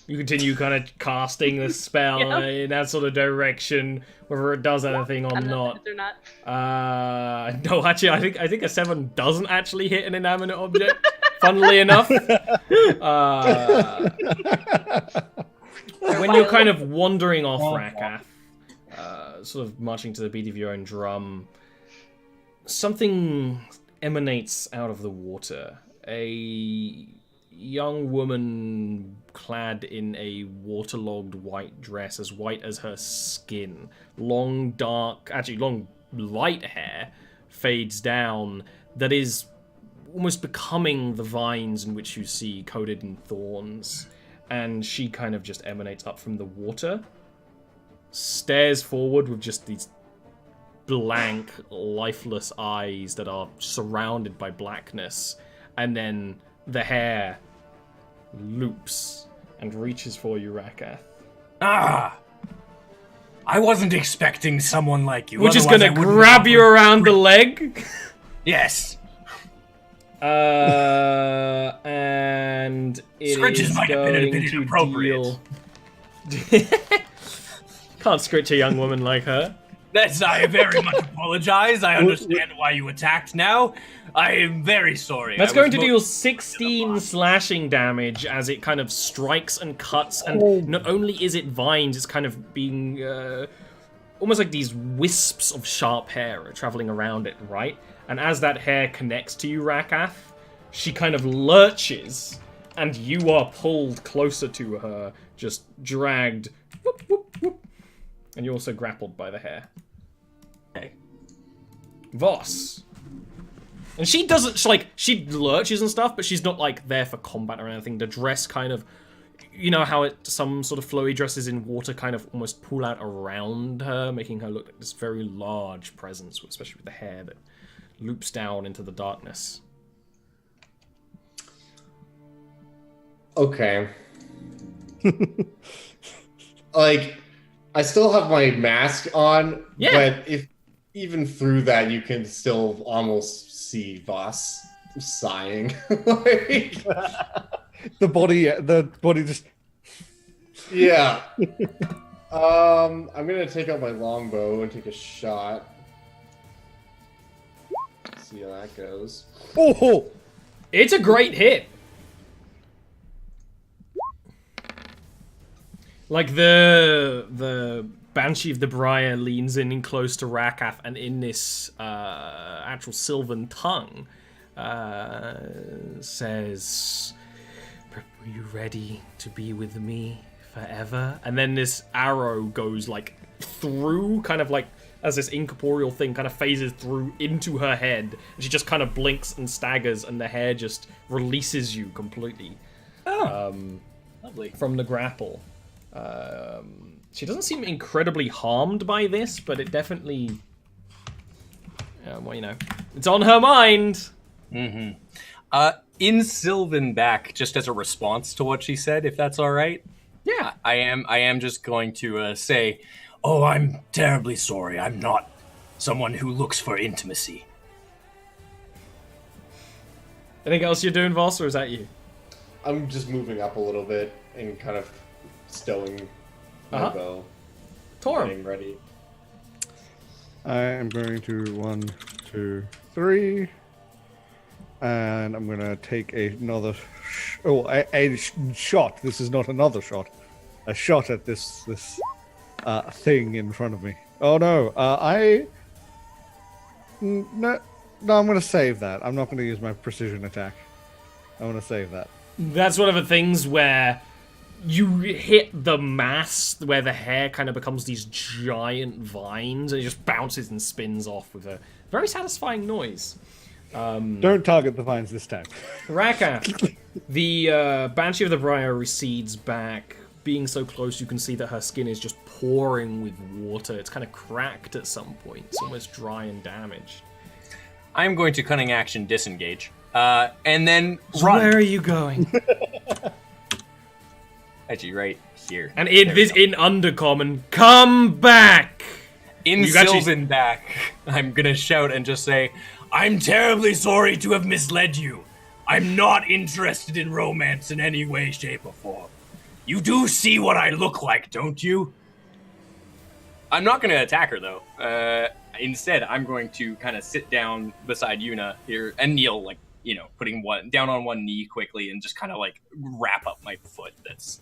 You continue kind of casting the spell Yeah. in that sort of direction, whether it does anything or I'm not. They're not. No, actually, I think a 7 doesn't actually hit an inanimate object. Funnily enough, when you're kind of wandering off Rakath, sort of marching to the beat of your own drum, something emanates out of the water. A young woman clad in a waterlogged white dress, as white as her skin. Long light hair fades down that is almost becoming the vines in which you see coated in thorns. And she kind of just emanates up from the water, stares forward with just these blank, lifeless eyes that are surrounded by blackness, and then the hair loops and reaches for you, Rakath. Ah! I wasn't expecting someone like you. We're just otherwise gonna I wouldn't grab have you around the leg. Yes. And it Scritches is might have been a going bit to inappropriate. deal... Can't scritch a young woman like her. I very much apologize. I understand why you attacked now. I am very sorry. That's going to deal 16 slashing damage as it kind of strikes and cuts, and not only is it vines, it's kind of being almost like these wisps of sharp hair are traveling around it, right? And as that hair connects to you, Rakath, she kind of lurches, and you are pulled closer to her, just dragged, whoop, whoop, whoop. And you're also grappled by the hair. Okay. Voss. And she doesn't, she lurches and stuff, but she's not, like, there for combat or anything. The dress kind of, you know how some sort of flowy dresses in water kind of almost pull out around her, making her look like this very large presence, especially with the hair that loops down into the darkness. Okay. Like, I still have my mask on, but if even through that, you can still almost see Voss sighing. Like, the body just. Yeah. I'm gonna take out my longbow and take a shot. See how that goes. Oh, it's a great hit. Like the Banshee of the Brair leans in close to Rakath, and in this actual sylvan tongue says, "Are you ready to be with me forever?" And then this arrow goes like through, kind of like as this incorporeal thing kind of phases through into her head, and she just kind of blinks and staggers, and the hair just releases you completely. Lovely. From the grapple. She doesn't seem incredibly harmed by this, but it definitely, well, you know, it's on her mind. Mm-hmm. In Sylvan back, just as a response to what she said, if that's all right. Yeah, I am just going to say, "Oh, I'm terribly sorry. I'm not someone who looks for intimacy." Anything else you're doing, Voss, or is that you? I'm just moving up a little bit and kind of stowing my bow. Torm. Getting ready. I am going to 1, 2, 3, and I'm gonna take another. A shot. This is not another shot. A shot at this thing in front of me. Oh no! No, I'm gonna save that. I'm not gonna use my precision attack. I want to save that. That's one of the things where you hit the mass where the hair kind of becomes these giant vines, and it just bounces and spins off with a very satisfying noise. Don't target the vines this time. Rakath, the Banshee of the Brair recedes back. Being so close, you can see that her skin is just pouring with water. It's kind of cracked at some point. It's almost dry and damaged. I'm going to cunning action disengage, and then run. Where are you going? Actually, right here. And in Undercommon, come back! In Sylvan back, I'm gonna shout and just say, "I'm terribly sorry to have misled you. I'm not interested in romance in any way, shape, or form. You do see what I look like, don't you?" I'm not gonna attack her though. Instead, I'm going to kind of sit down beside Yuna here and kneel, like, you know, putting one down on one knee quickly and just kind of like wrap up my foot that's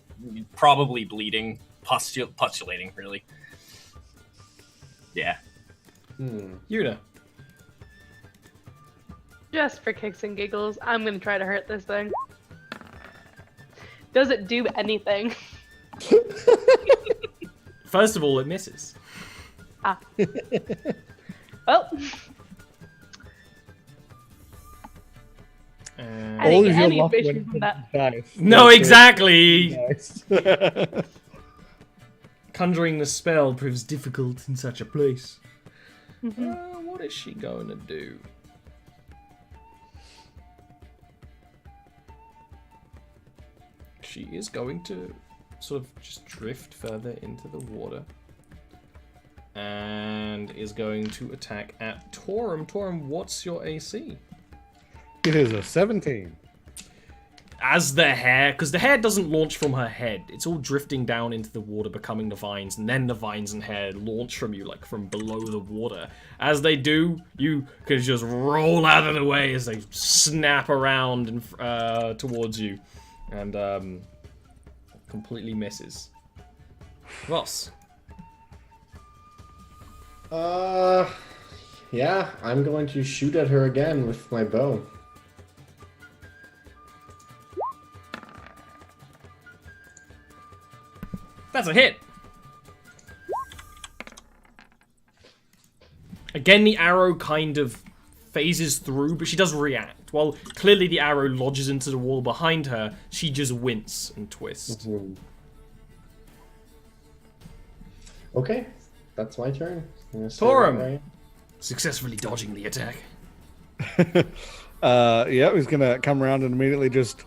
probably bleeding, pustulating, really. Yeah. Yuna. Just for kicks and giggles, I'm gonna try to hurt this thing. Does it do anything? First of all, it misses. Well. I All didn't of get your any luck vision went from that. dice. No, exactly! Nice. Conjuring the spell proves difficult in such a place. What is she going to do? She is going to sort of just drift further into the water. And is going to attack at Torum. Torum, what's your AC? It is a 17. as the hair, because the hair doesn't launch from her head, it's all drifting down into the water, becoming the vines, and then the vines and hair launch from you, like from below the water. As they do, you can just roll out of the way as they snap around and towards you, and completely misses. Ross. Yeah, I'm going to shoot at her again with my bow. That's a hit. Again, the arrow kind of phases through, but she does react. While clearly the arrow lodges into the wall behind her, she just wince and twist. Okay, that's my turn. Torum, successfully dodging the attack. Yeah, he's gonna come around and immediately just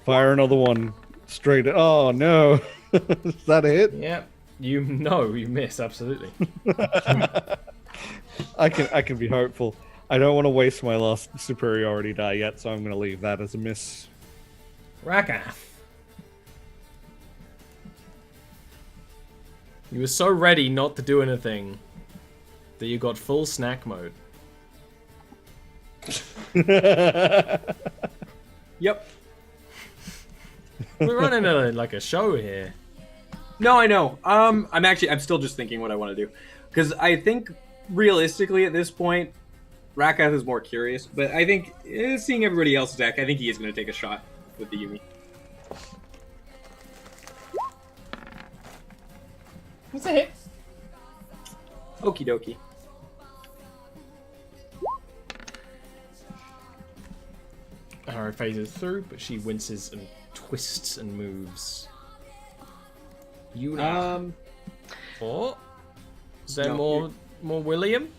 fire another one straight at. Oh no, is that a hit? Yep. You miss absolutely. I can be hopeful. I don't want to waste my last superiority die yet, so I'm gonna leave that as a miss. Rakath. You were so ready not to do anything that you got full snack mode. Yep. We're running a show here. No, I know. I'm still just thinking what I want to do, because I think realistically at this point, Rakath is more curious. But I think seeing everybody else's deck, I think he is going to take a shot with the Yumi. What's a hit? Okie dokie. Arrow phases through, but she winces and twists and moves. You Oh, is there more William?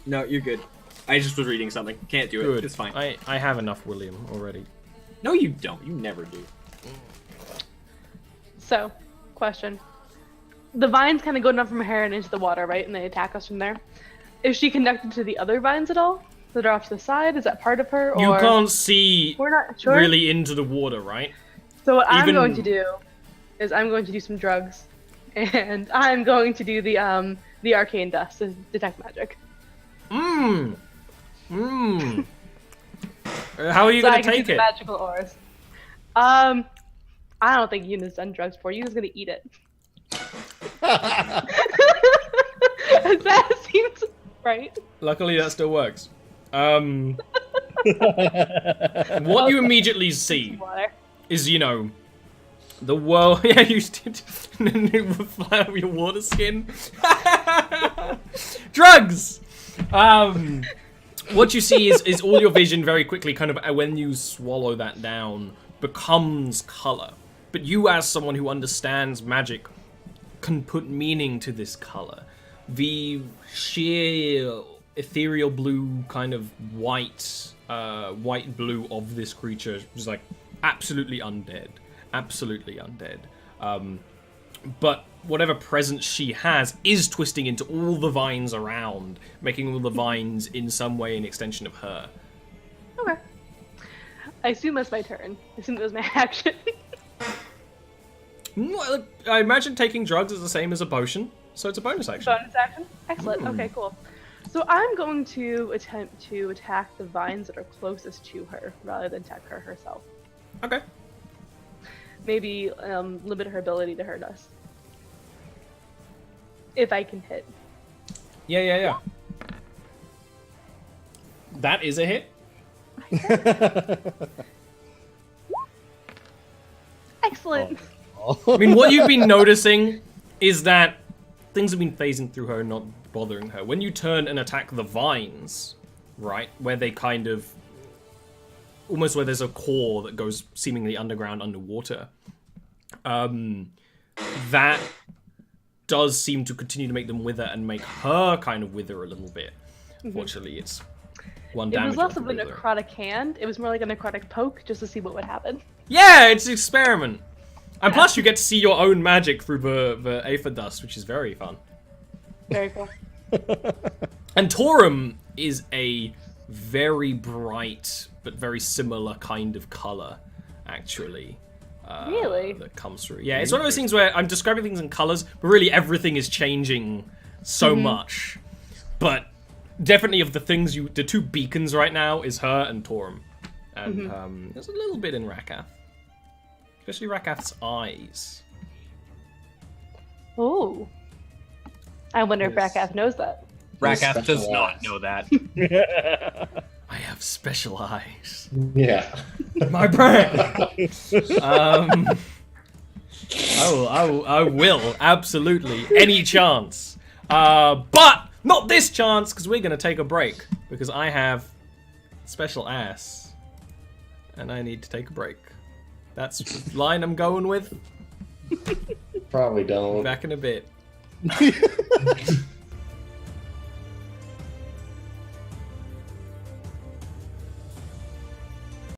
No, you're good. I just was reading something. Can't do it. Good. It's fine. I have enough William already. No, you don't. You never do. So, question. The vines kind of go down from her hair and into the water, right? And they attack us from there. Is she connected to the other vines at all? That are off to the side? Is that part of her? Or... You can't see We're not sure. really into the water, right? So what I'm going to do is I'm going to do some drugs. And I'm going to do the arcane dust to detect magic. How are you going to take it? Magical ores. I don't think Yuna's done drugs before. Yuna's going to eat it. That seems right. Luckily, that still works. What you immediately see is, the world. Yeah, you did fly over your water skin. Drugs. What you see is all your vision very quickly, kind of when you swallow that down, becomes color. But you, as someone who understands magic, can put meaning to this color. The sheer ethereal blue, kind of white blue of this creature is like absolutely undead. Absolutely undead. But whatever presence she has is twisting into all the vines around, making all the vines in some way an extension of her. Okay. I assume that's my turn. I assume that was my action. I imagine taking drugs is the same as a potion, so it's a bonus action. Bonus action? Excellent. Okay, cool. So I'm going to attempt to attack the vines that are closest to her, rather than attack her herself. Okay. Maybe limit her ability to hurt us. If I can hit. Yeah. That is a hit. Excellent. I mean, what you've been noticing is that things have been phasing through her, not bothering her. When you turn and attack the vines, right, where they kind of... almost where there's a core that goes seemingly underground, underwater, that does seem to continue to make them wither and make her kind of wither a little bit. Fortunately, it's one damage. It was less of a necrotic hand. It was more like a necrotic poke, just to see what would happen. Yeah, it's an experiment. And plus, you get to see your own magic through the aether dust, which is very fun. Very cool. And Torum is a very bright but very similar kind of color. actually. Really? That comes through. Yeah, it's one of those things where I'm describing things in colors, but really everything is changing so much. But definitely of the things the two beacons right now is her and Torm. And there's a little bit in Rakath. Especially Rakath's eyes. Oh. I wonder if Yes. Rakath knows that. Rakath does Special not eyes. know that. I have special eyes. Yeah. My brain. I will absolutely any chance. But not this chance because we're gonna take a break because I have special ass, and I need to take a break. That's the line I'm going with. Probably don't. Back in a bit.